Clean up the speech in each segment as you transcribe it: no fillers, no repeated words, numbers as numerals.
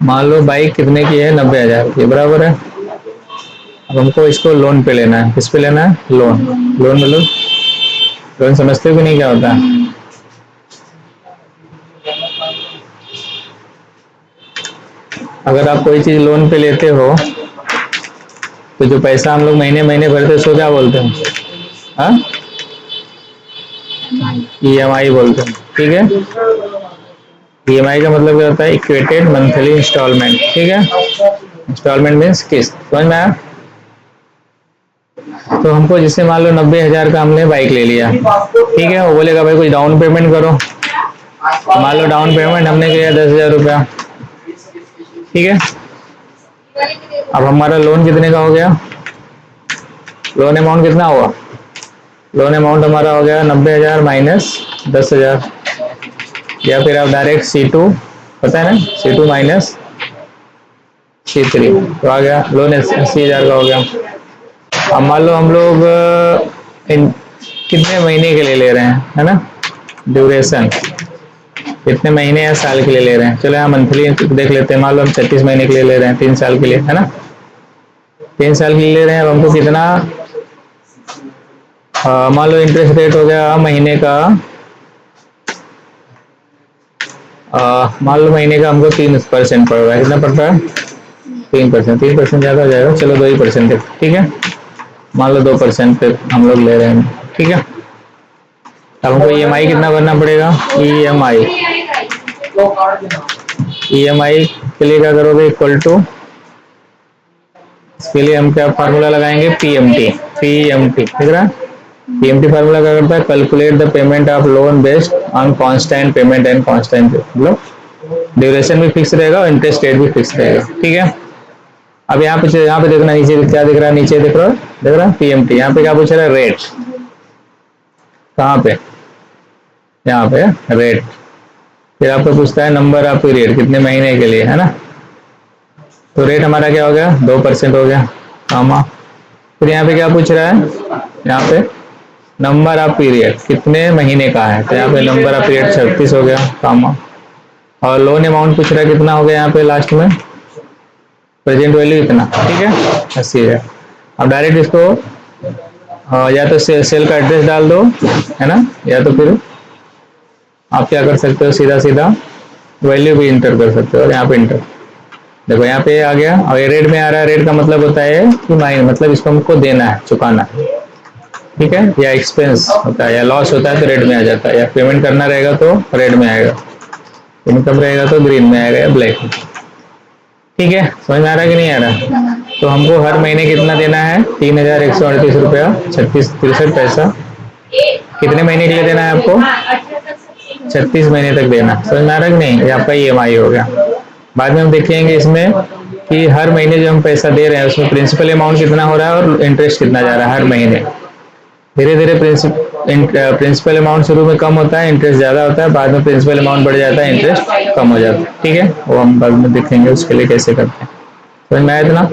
मान लो बाइक कितने की है, 90,000 की, बराबर है। अब हमको इसको लोन पे लेना है। किस पे लेना है? लोन। लोन मतलब, लोन समझते हो कि नहीं क्या होता है? अगर आप कोई चीज लोन पे लेते हो तो जो पैसा हम लोग महीने महीने भरते हैं, सो क्या बोलते हैं? हाँ, ईएमआई बोलते हैं। ठीक है, ईएमआई का मतलब क्या होता है? Equated monthly instalment. ठीक है, इंस्टॉलमेंट मीन्स किस्त। समझ में आया? तो हमको जैसे मान लो 90,000 का हमने बाइक ले लिया, ठीक है, वो बोलेगा भाई कुछ डाउन पेमेंट करो। तो मान लो डाउन पेमेंट हमने किया 10,000 रुपया, ठीक है। अब हमारा लोन कितने का हो गया? लोन अमाउंट कितना हुआ? लोन अमाउंट हमारा हो गया 90,000 माइनस 10,000, या फिर आप डायरेक्ट C2, पता है ना, C2 माइनस C3, तो आ गया लोन 80,000 का हो गया। अब मान लो हम लोग इन कितने महीने के लिए ले रहे हैं, है ना, ड्यूरेशन कितने महीने या साल के लिए ले रहे हैं। चलो यहाँ मंथली देख लेते हैं। मान लो हम 36 महीने के लिए ले रहे हैं, 3 साल के लिए, है ना, 3 साल के लिए ले रहे हैं। अब हमको कितना, मान लो इंटरेस्ट रेट हो गया महीने का, मान लो महीने का हमको 3% पड़ रहा है। कितना पड़ता है? 3%। 3% ज़्यादा हो जाएगा, चलो 2% है, ठीक है। मान लो 2% पे हम लोग ले रहे हैं, ठीक है। अब हमको ईएमआई कितना भरना पड़ेगा? ईएमआई, ईएमआई के लिए क्या करोगे? इक्वल टू, इसके लिए हम क्या फार्मूला लगाएंगे? पीएमटी। पीएमटी ठीक है। पीएमटी फार्मूला क्या करता है? Calculate the payment of loan based on constant payment and constant, मतलब ड्यूरेशन भी फिक्स रहेगा और इंटरेस्ट रेट भी फिक्स रहेगा, ठीक है। अब यहाँ पे देखना, नीचे क्या दिख रहा है? नीचे देख रहा है पीएमटी। यहाँ पे क्या पूछ रहा है? रेट। कहाँ पे? यहाँ पे रेट। फिर आपको पूछता है नंबर ऑफ पीरियड, कितने महीने के लिए, है ना। तो रेट हमारा क्या हो गया? 2% हो गया, कामा। फिर यहाँ पे क्या पूछ रहा है? यहाँ पे नंबर ऑफ पीरियड कितने महीने का है, तो यहाँ पे नंबर ऑफ पीरियड 36 हो गया, कामा। और लोन अमाउंट पूछ रहा है कितना हो गया यहाँ पे लास्ट में? प्रेजेंट वैल्यू कितना, ठीक है, 80,000। अब डायरेक्ट इसको या तो सेल का एड्रेस डाल दो, है ना, या तो फिर आप क्या कर सकते हो, सीधा सीधा वैल्यू भी इंटर कर सकते हो। और यहाँ पे इंटर, देखो यहाँ पे आ गया। और ये रेट में आ रहा है। रेट का मतलब होता है कि माइन, मतलब इसको हमको देना है, चुकाना है, ठीक है। या एक्सपेंस होता है या लॉस होता है तो रेड में आ जाता है, या पेमेंट करना रहेगा तो रेड में आएगा, इनकम रहेगा तो ग्रीन में आएगा या ब्लैक में, ठीक है। समझ में आ रहा है कि नहीं आ रहा? तो हमको हर महीने कितना देना है? 3,138 रुपया 36 पैसा। कितने महीने के लिए देना है आपको? 36 महीने तक देना। समझ में आ रहा है कि नहीं? ये आपका ईएमआई हो गया। बाद में हम देखेंगे इसमें कि हर महीने जो हम पैसा दे रहे हैं उसमें प्रिंसिपल अमाउंट कितना हो रहा है और इंटरेस्ट कितना जा रहा है हर महीने। धीरे धीरे प्रिंसिपल अमाउंट शुरू में कम होता है, इंटरेस्ट ज़्यादा होता है, बाद में प्रिंसिपल अमाउंट बढ़ जाता है, इंटरेस्ट कम हो जाता है, ठीक है। वो हम बाद में देखेंगे उसके लिए कैसे करते हैं। समझ में आया इतना?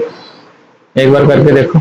एक बार करके देखो।